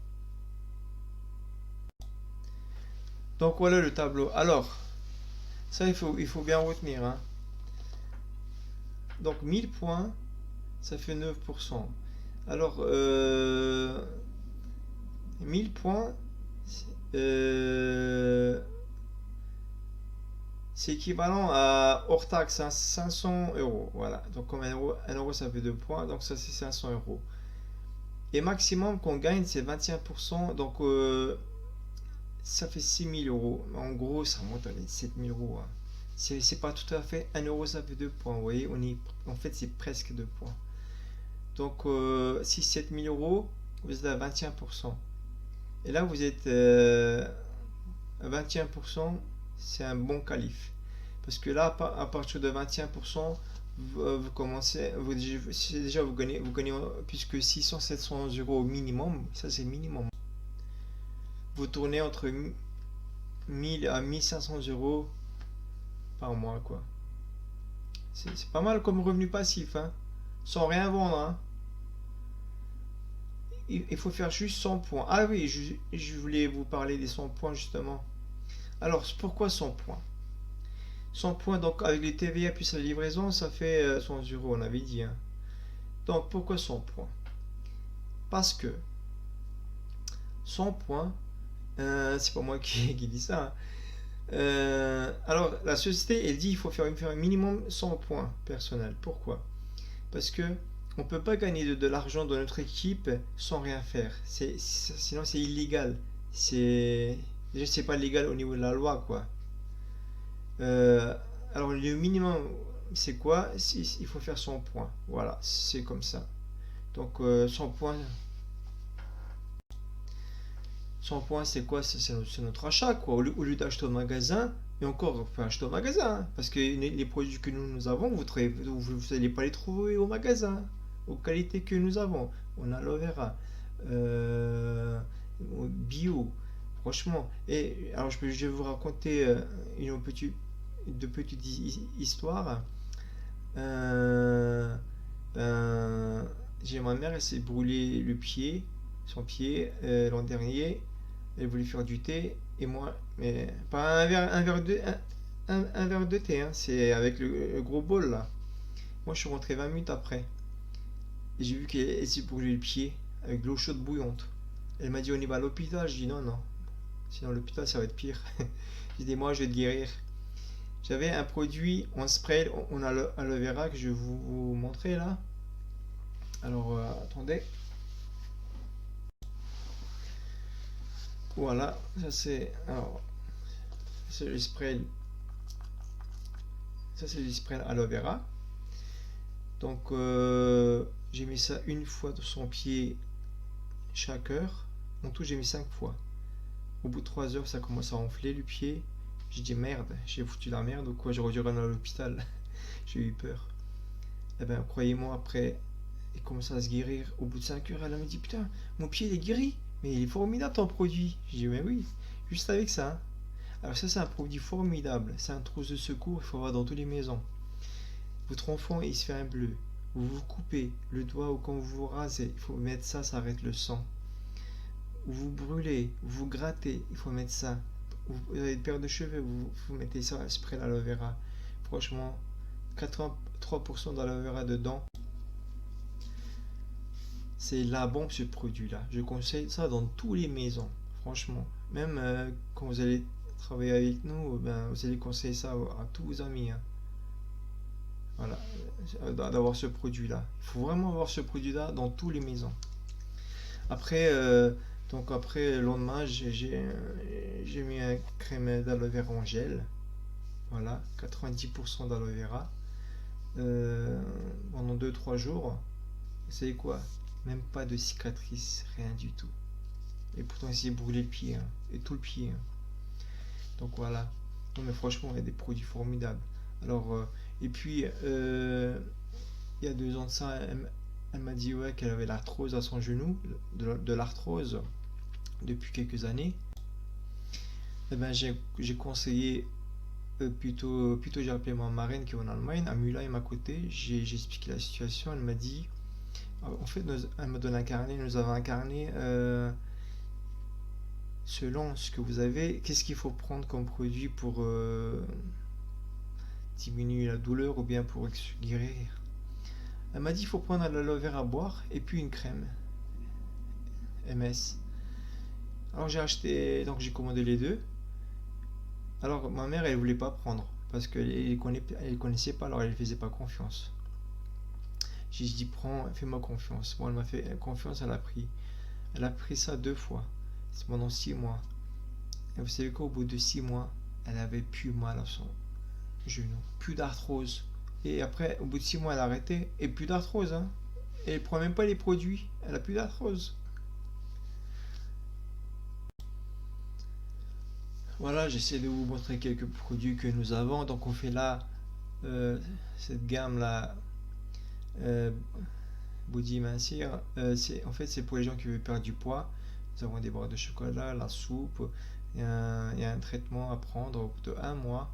Donc voilà le tableau. Alors, ça il faut bien retenir, hein. Donc 1000 points, ça fait 9%. Alors, 1000 points, euh, c'est équivalent à hors taxe, hein, 500 euros. Voilà. Donc, comme 1 euro, ça fait 2 points. Donc, ça, c'est 500 euros. Et maximum qu'on gagne, c'est 21%. Donc, ça fait 6 000 euros. En gros, ça monte à 7 000 euros, hein. C'est pas tout à fait 1 euro, ça fait 2 points. Vous voyez, en fait, c'est presque 2 points. Donc, si 7 000 euros, vous êtes à 21%. Et là, vous êtes à 21%, c'est un bon qualif. Parce que là, à partir de 21%, vous commencez, déjà vous gagnez puisque 600-700 euros au minimum, ça c'est le minimum. Vous tournez entre 1000 à 1500 euros par mois, quoi. C'est pas mal comme revenu passif, hein, sans rien vendre, hein. Il faut faire juste 100 points. Ah oui, je voulais vous parler des 100 points justement. Alors, pourquoi 100 points? 100 points, donc avec les TVA plus la livraison, ça fait 100 euros, on avait dit, hein. Donc, pourquoi 100 points? Parce que 100 points, c'est pas moi qui dis ça, hein. Alors, la société, elle dit il faut faire un minimum 100 points personnels. Pourquoi? Parce que on peut pas gagner de l'argent dans notre équipe sans rien faire. Sinon, c'est illégal. Déjà, c'est pas légal au niveau de la loi, quoi. Euh, alors, le minimum, c'est quoi? Il faut faire 100 points. Voilà, c'est comme ça. Donc, 100 points, 100 points, c'est quoi? C'est notre achat, quoi. Au lieu d'acheter au magasin, et encore, on peut acheter au magasin, hein, parce que les produits que nous avons, vous n'allez pas les trouver au magasin, aux qualités que nous avons. On a l'aloe vera, euh, bio, franchement. Et alors, je vais vous raconter de petites histoires. Euh, j'ai ma mère, elle s'est brûlé son pied, l'an dernier. Elle voulait faire du thé et moi, mais pas un verre de thé, hein, c'est avec le gros bol là. Moi, je suis rentré 20 minutes après et j'ai vu qu'elle s'est brûlé le pied avec de l'eau chaude bouillante. Elle m'a dit on y va à l'hôpital. Je dis non, non, sinon l'hôpital ça va être pire. J'ai dit moi, je vais te guérir. J'avais un produit en spray, on a aloe vera que je vais vous montrer là. Alors, attendez. Voilà, ça c'est. Alors, c'est le spray Ça c'est du spray aloe vera. Donc j'ai mis ça une fois dans son pied chaque heure. En tout j'ai mis 5 fois. Au bout de 3 heures ça commence à enfler le pied. J'ai dit merde, j'ai foutu la merde ou quoi, j'aurais dû rentrer à l'hôpital. J'ai eu peur. Et ben croyez-moi, après il commence à se guérir. Au bout de 5 heures, elle me dit putain, mon pied il est guéri. Mais il est formidable ton produit. J'ai dit mais oui, juste avec ça, hein. Alors ça c'est un produit formidable. C'est un trousse de secours, il faut avoir dans toutes les maisons. Votre enfant il se fait un bleu. Vous vous coupez le doigt ou quand vous vous rasez, il faut mettre ça, ça arrête le sang. Vous brûlez, vous grattez, il faut mettre ça. Vous avez une paire de cheveux, vous mettez ça, spray l'aloe vera. Franchement, 83% d'aloe vera dedans. C'est la bombe ce produit-là. Je conseille ça dans toutes les maisons, franchement. Même quand vous allez travailler avec nous, ben, vous allez conseiller ça à tous vos amis, hein. Voilà, d'avoir ce produit-là. Il faut vraiment avoir ce produit-là dans toutes les maisons. Après, après le lendemain, j'ai mis un crème d'aloe vera en gel. Voilà, 90% d'aloe vera. Pendant 2-3 jours. Vous savez quoi? Même pas de cicatrice, rien du tout. Et pourtant, il s'est brûlé le pied, hein, et tout le pied, hein. Donc voilà. Non, mais franchement, il y a des produits formidables. Alors, et puis, il y a 2 ans de ça, elle m'a dit ouais, qu'elle avait l'arthrose à son genou, de l'arthrose depuis quelques années. Et ben, j'ai conseillé, plutôt j'ai appelé ma marraine qui est en Allemagne, à Mülheim à côté. J'ai expliqué la situation. Elle m'a dit, en fait, elle m'a donné un carnet. Nous avons un carnet selon ce que vous avez. Qu'est-ce qu'il faut prendre comme produit pour diminuer la douleur ou bien pour guérir. Elle m'a dit il faut prendre l'aloe vera à boire et puis une crème MS. Alors j'ai acheté, donc j'ai commandé les deux. Alors ma mère elle voulait pas prendre parce qu'elle connaissait pas, alors elle faisait pas confiance. J'ai dit prends, fais-moi confiance. Bon, elle m'a fait confiance, elle a pris. Elle a pris ça 2 fois. C'est pendant 6 mois. Et vous savez quoi, au bout de 6 mois, elle avait plus mal à son genou, plus d'arthrose. Et après, au bout de 6 mois, elle a arrêté et plus d'arthrose, hein. Et elle prend même pas les produits, elle a plus d'arthrose. Voilà, j'essaie de vous montrer quelques produits que nous avons. Donc on fait là euh, cette gamme là, euh, Body Mincir. En fait c'est pour les gens qui veulent perdre du poids. Nous avons des barres de chocolat, la soupe. Il y a un traitement à prendre au bout de 1 mois.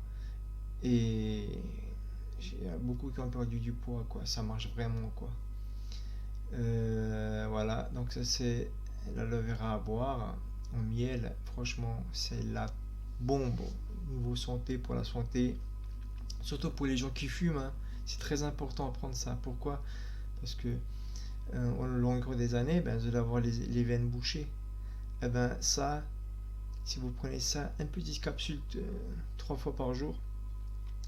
Et il y a beaucoup qui ont perdu du poids, quoi. Ça marche vraiment, quoi. Voilà, donc ça c'est l'aloe vera à boire en miel. Franchement, c'est la bombe niveau santé, pour la santé, surtout pour les gens qui fument, hein. C'est très important à prendre ça. Pourquoi? Parce que au long des années, ben, vous allez avoir les veines bouchées. Et ben ça, si vous prenez ça, une petite capsule 3 fois par jour,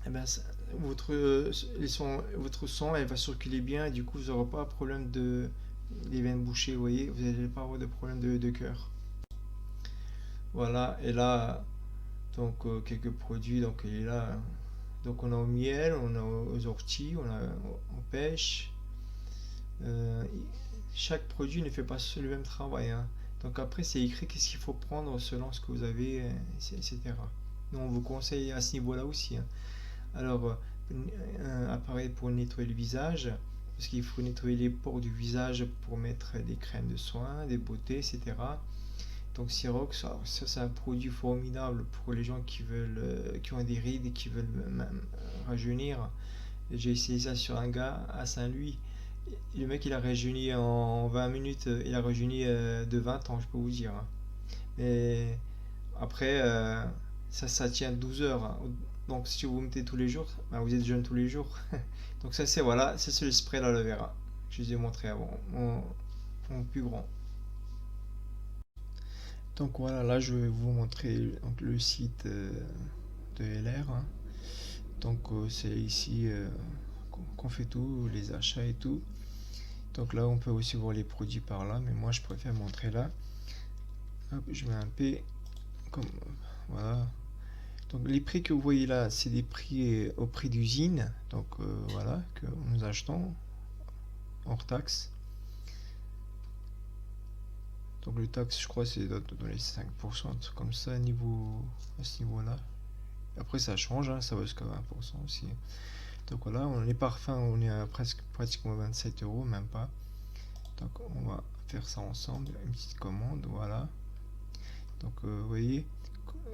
et ben ça, votre sang elle va circuler bien et du coup vous n'aurez pas de problème de les veines bouchées, vous voyez, vous n'allez pas avoir de problème de cœur. Voilà, et là, donc quelques produits, donc il est là, hein. Donc on a au miel, on a aux orties, on a en pêche. Euh, Chaque produit ne fait pas le même travail, hein. Donc après c'est écrit qu'est-ce qu'il faut prendre selon ce que vous avez, etc. Nous on vous conseille à ce niveau-là aussi, hein. Alors un appareil pour nettoyer le visage, parce qu'il faut nettoyer les pores du visage pour mettre des crèmes de soins, des beautés, etc. Donc Sirox, ça c'est un produit formidable pour les gens qui veulent, qui ont des rides et qui veulent même rajeunir. J'ai essayé ça sur un gars à Saint-Louis. Le mec il a rajeuni en 20 minutes, il a rajeuni de 20 ans, je peux vous dire, hein. Mais après, ça tient 12 heures, hein. Donc si vous mettez tous les jours, ben, vous êtes jeune tous les jours. Donc ça c'est voilà, ça c'est le spray l'aloe vera. Je vous ai montré avant, en plus grand. Donc voilà, là je vais vous montrer donc, le site de LR, hein. Donc c'est ici qu'on fait tout, les achats et tout. Donc là on peut aussi voir les produits par là, mais moi je préfère montrer là. Hop, je mets un P comme voilà. Donc les prix que vous voyez là, c'est des prix au prix d'usine. Donc voilà, que nous achetons hors taxe. Donc le taxe, je crois, c'est dans les 5%, comme ça, à ce niveau-là. Après, ça change, hein, ça va jusqu'à 20% aussi. Donc voilà, les parfums, on est à pratiquement 27 euros, même pas. Donc on va faire ça ensemble, une petite commande, voilà. Donc vous voyez,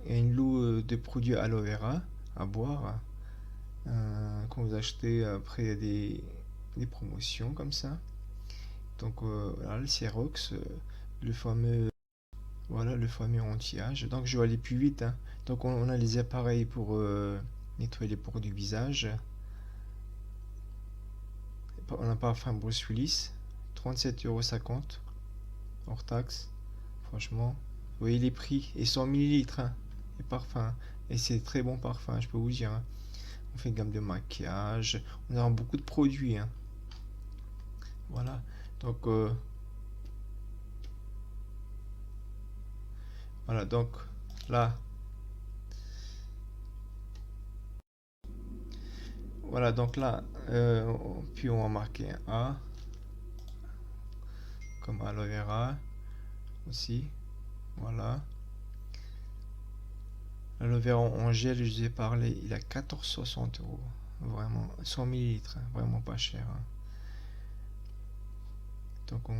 il y a une lot de produits aloe vera à boire. Quand vous achetez, après il y a des promotions comme ça. Donc voilà, le Cerox, le fameux, voilà, le fameux anti-âge. Donc je vais aller plus vite, hein. Donc on a les appareils pour nettoyer les pores du visage. On a parfum Bruce Willis, 37,50 € hors taxe. Franchement, vous voyez les prix, et 100 millilitres, hein, les parfums. Et c'est très bon parfum, je peux vous dire, hein. On fait une gamme de maquillage, on a beaucoup de produits, hein. Voilà, donc voilà, donc là, voilà, donc là, puis on va marquer un A, comme aloe vera aussi, voilà. L'aloe vera en gel, je vous ai parlé, il a 14,60 €, vraiment, 100 millilitres, hein, vraiment pas cher, hein. Donc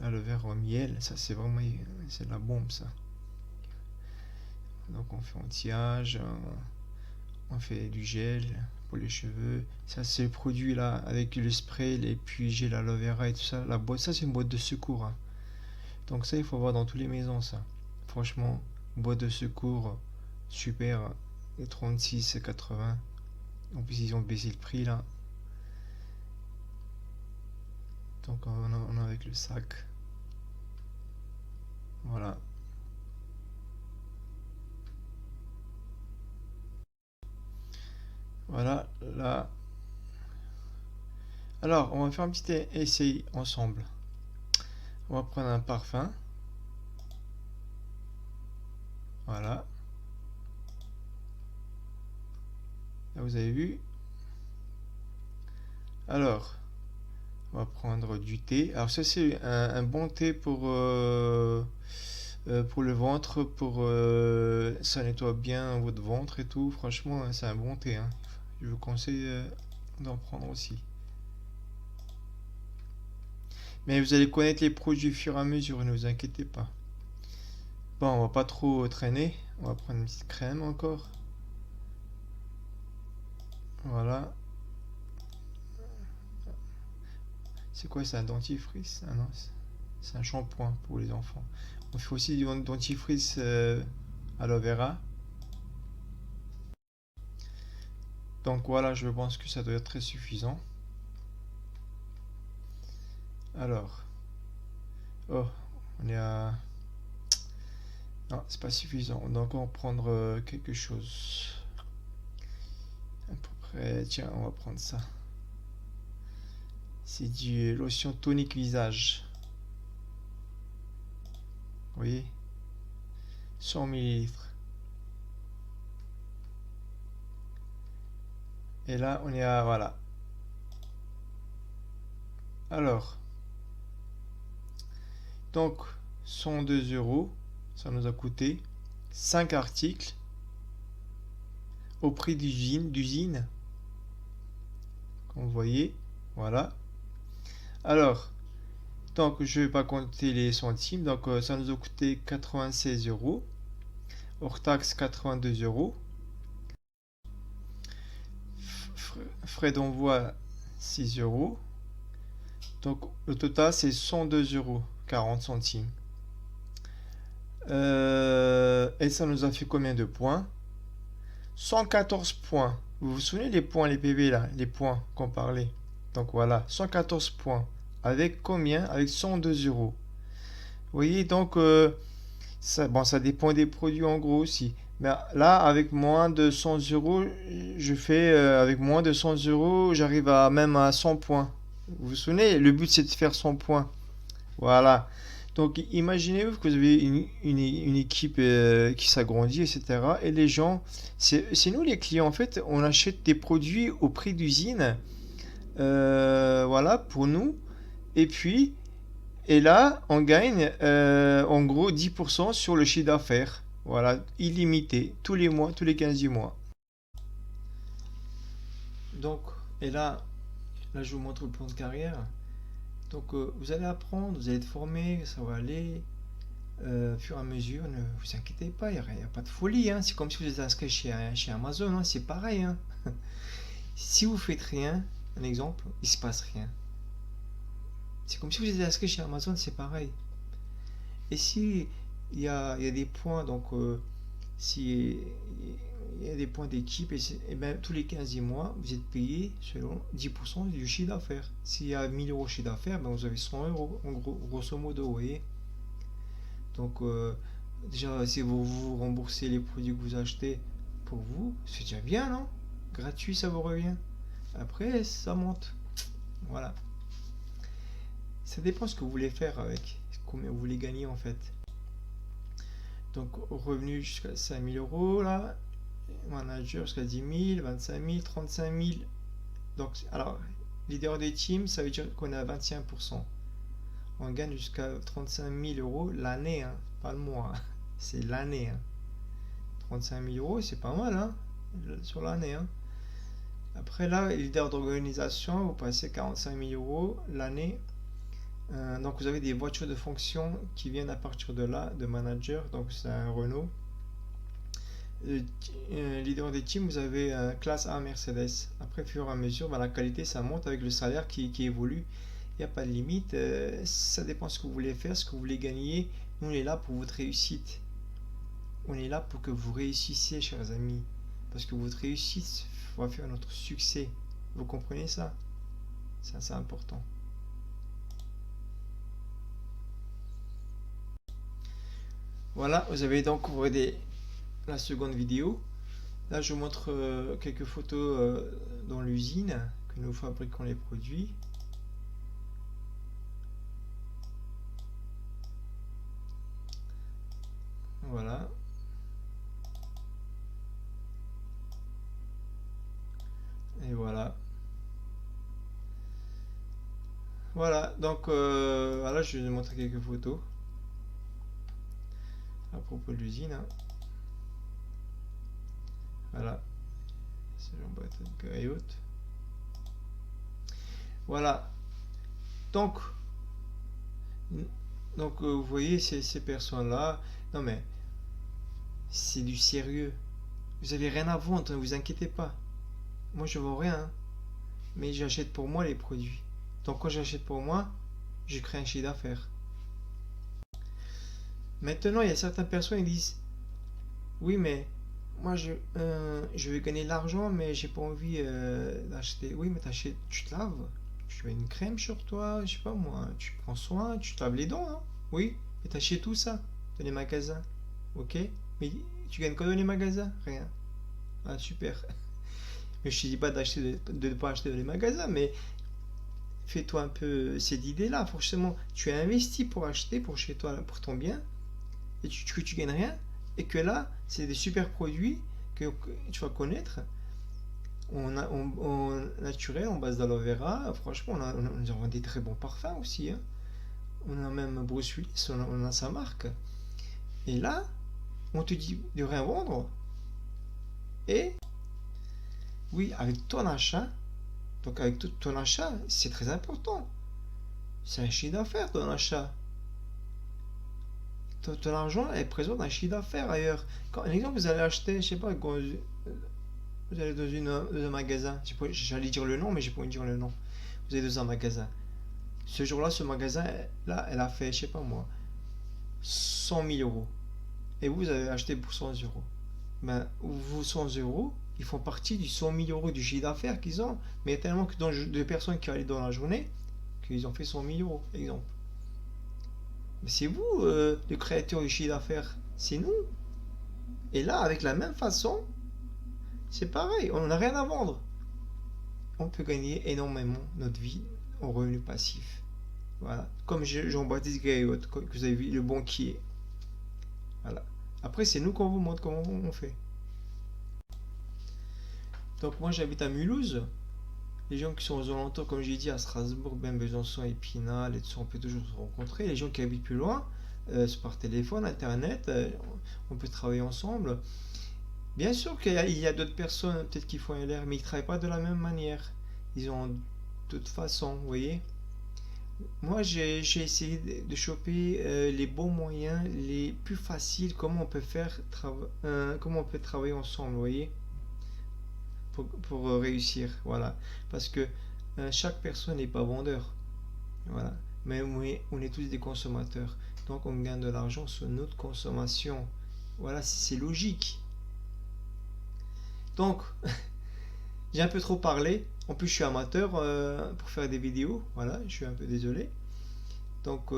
aloe vera au miel, ça c'est vraiment, c'est la bombe ça. Donc on fait anti-âge, on fait du gel pour les cheveux. Ça c'est le produit là avec le spray, et puis gel aloe vera et tout ça. La boîte, ça c'est une boîte de secours, hein. Donc ça il faut voir dans toutes les maisons ça. Franchement, boîte de secours, super. Et 36,80. En plus ils ont baissé le prix là. Donc on a avec le sac. Voilà. Voilà, là. Alors, on va faire un petit essai ensemble. On va prendre un parfum. Voilà. Là, vous avez vu. Alors, on va prendre du thé. Alors, ça, c'est un bon thé pour le ventre. Ça nettoie bien votre ventre et tout. Franchement, hein, c'est un bon thé, hein. Je vous conseille d'en prendre aussi. Mais vous allez connaître les produits au fur et à mesure, ne vous inquiétez pas. Bon, on va pas trop traîner. On va prendre une petite crème encore. Voilà. C'est quoi, c'est un dentifrice? Ah non, c'est un shampoing pour les enfants. On fait aussi du dentifrice aloe vera. Donc voilà, je pense que ça doit être très suffisant. Alors, oh, on est à... Non, c'est pas suffisant. On doit encore prendre quelque chose. À peu près, tiens, on va prendre ça. C'est du lotion tonique visage. Vous voyez, 100 millilitres. Et là, on est à... Voilà. Alors, donc, 102 €. Ça nous a coûté 5 articles au prix d'usine. Comme vous voyez, voilà. Alors, donc je vais pas compter les centimes. Donc ça nous a coûté 96 €. Hors taxe 82 €. Frais d'envoi 6 €. Donc le total c'est 102 € 40 centimes. Et ça nous a fait combien de points? 114 points. Vous vous souvenez les points, les PV là, les points qu'on parlait. Donc voilà, 114 points. Avec combien? Avec 102 €. Vous voyez, donc ça, bon, ça dépend des produits en gros aussi. Mais là, avec moins de 100 €, je fais avec moins de 100 €, j'arrive à même à 100 points. Vous vous souvenez, le but c'est de faire 100 points. Voilà. Donc, imaginez-vous que vous avez une équipe qui s'agrandit, etc. Et les gens, c'est nous les clients, en fait, on achète des produits au prix d'usine, voilà, pour nous. Et puis, et là, on gagne en gros 10% sur le chiffre d'affaires. Voilà, illimité, tous les mois, tous les 15 du mois. Donc, et là, je vous montre le plan de carrière. Donc, vous allez apprendre, vous allez être formé, ça va aller. Au fur et à mesure, ne vous inquiétez pas, il n'y a pas de folie, hein. C'est comme si vous êtes inscrit chez Amazon, hein. C'est pareil, hein. Si vous faites rien, un exemple, il se passe rien. C'est comme si vous étiez inscrit chez Amazon, c'est pareil. Et si il y a des points, donc si il y a des points d'équipe, et ben, tous les 15 mois, vous êtes payé selon 10% du chiffre d'affaires. S'il y a 1000 euros de chiffre d'affaires, ben, vous avez 100 euros, en gros, grosso modo, vous voyez. Donc, déjà, si vous remboursez les produits que vous achetez pour vous, c'est déjà bien, non? Gratuit, ça vous revient. Après, ça monte. Voilà. Ça dépend ce que vous voulez faire avec, combien vous voulez gagner en fait. Donc, revenu jusqu'à 5000 euros, là. Manager jusqu'à 10 000, 25 000, 35 000. Donc, alors, leader des teams, ça veut dire qu'on est à 21%. On gagne jusqu'à 35 000 euros l'année, hein, pas le mois. Hein. C'est l'année. Hein. 35 000 euros, c'est pas mal hein, sur l'année. Hein. Après là, leader d'organisation, vous passez 45 000 euros l'année. Donc vous avez des voitures de fonction qui viennent à partir de là, de manager. Donc c'est un Renault. Leader des teams, vous avez classe A Mercedes. Après, au fur et à mesure, la qualité ça monte avec le salaire qui évolue. Il n'y a pas de limite. Ça dépend de ce que vous voulez faire, ce que vous voulez gagner. Nous, on est là pour votre réussite. On est là pour que vous réussissiez, chers amis. Parce que votre réussite va faire notre succès. Vous comprenez ça? C'est assez important. Voilà, vous avez donc regardé la seconde vidéo. Là, je vous montre quelques photos dans l'usine que nous fabriquons les produits. Voilà. Et voilà. Voilà, donc voilà, je vais vous montrer quelques photos à propos de l'usine. Hein. Voilà. C'est en boîte de cailloute. Voilà. Donc, vous voyez ces personnes-là. Non mais, c'est du sérieux. Vous avez rien à vendre, ne vous inquiétez pas. Moi je vends rien, hein, mais j'achète pour moi les produits. Donc quand j'achète pour moi, je crée un chiffre d'affaires. Maintenant, il y a certaines personnes qui disent, oui mais moi je veux gagner de l'argent mais j'ai pas envie d'acheter. Oui mais tu te laves, tu mets une crème sur toi, je sais pas moi, tu prends soin, tu te laves les dents, hein. Oui, mais t'achètes tout ça dans les magasins, ok? Mais tu gagnes quoi dans les magasins? Rien. Ah super. Mais je te dis pas d'acheter de ne pas acheter dans les magasins, mais fais-toi un peu cette idée-là. Forcément, tu as investi pour acheter pour chez toi, pour ton bien, et que tu gagnes rien, et que là, c'est des super produits que tu vas connaître. On naturel, en base d'aloe vera. Franchement, on a des très bons parfums aussi. Hein. On a même Bruce Willis, on a sa marque. Et là, on te dit de rien vendre. Et oui, avec ton achat, donc avec tout ton achat, c'est très important. C'est un chiffre d'affaires ton achat. Ton argent est présent dans un chiffre d'affaires ailleurs. Quand, un exemple, vous allez acheter, je sais pas, vous allez dans un magasin, j'allais dire le nom, mais j'ai pas envie de dire le nom. Vous allez dans un magasin. Ce jour-là, ce magasin-là, elle a fait, je sais pas moi, 100 000 euros. Et vous avez acheté pour 100 euros. Ben, vos 100 euros, ils font partie du 100 000 euros du chiffre d'affaires qu'ils ont. Mais il y a tellement de personnes qui allaient dans la journée qu'ils ont fait 100 000 euros, exemple. Mais c'est vous, le créateur du chiffre d'affaires. C'est nous. Et là, avec la même façon, c'est pareil. On n'a rien à vendre. On peut gagner énormément notre vie en revenu passif. Voilà. Comme Jean-Baptiste Gaillot, que vous avez vu, le banquier. Voilà. Après, c'est nous qu'on vous montre comment on fait. Donc, moi, j'habite à Mulhouse. Les gens qui sont aux alentours, comme j'ai dit, à Strasbourg, ben Besançon, Épinal, et tout ça, on peut toujours se rencontrer. Les gens qui habitent plus loin, c'est par téléphone, internet, on peut travailler ensemble. Bien sûr qu'il y a d'autres personnes, peut-être qui font LR, mais ils ne travaillent pas de la même manière. Ils ont d'autres façons, vous voyez. Moi, j'ai essayé de choper les bons moyens, les plus faciles, comment on peut comment on peut travailler ensemble, vous voyez, pour réussir, voilà. Parce que chaque personne n'est pas vendeur, voilà. Mais on est tous des consommateurs, donc on gagne de l'argent sur notre consommation. Voilà, c'est logique. Donc, j'ai un peu trop parlé. En plus, je suis amateur pour faire des vidéos. Voilà, je suis un peu désolé. Donc,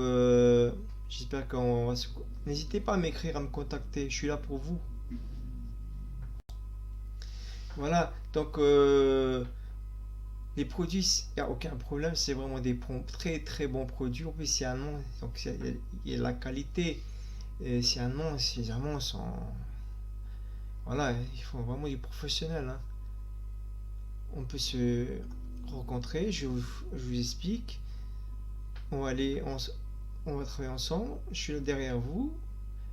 j'espère qu'on va se... N'hésitez pas à m'écrire, à me contacter. Je suis là pour vous. Voilà, donc les produits, il n'y a aucun problème. C'est vraiment des très très bons produits. En plus, c'est allemand. Donc, il y a la qualité. C'est allemand. Ces Allemands sont... Voilà, ils font vraiment du professionnel, hein. On peut se rencontrer. Je vous explique. On va aller, on va travailler ensemble. Je suis là derrière vous.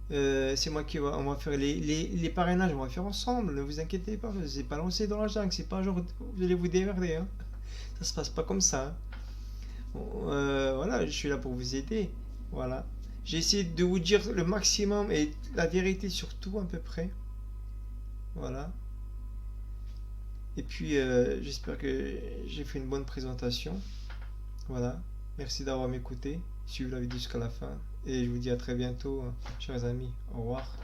C'est moi qui va, on va faire les parrainages, on va faire ensemble. Ne vous inquiétez pas, c'est pas lancé dans la jungle. C'est pas genre vous allez vous démerder, hein. Ça se passe pas comme ça, hein. Voilà, je suis là pour vous aider. Voilà. J'ai essayé de vous dire le maximum et la vérité sur tout à peu près. Voilà. Et puis j'espère que j'ai fait une bonne présentation. Voilà. Merci d'avoir m'écouté, suivre la vidéo jusqu'à la fin. Et je vous dis à très bientôt, chers amis. Au revoir.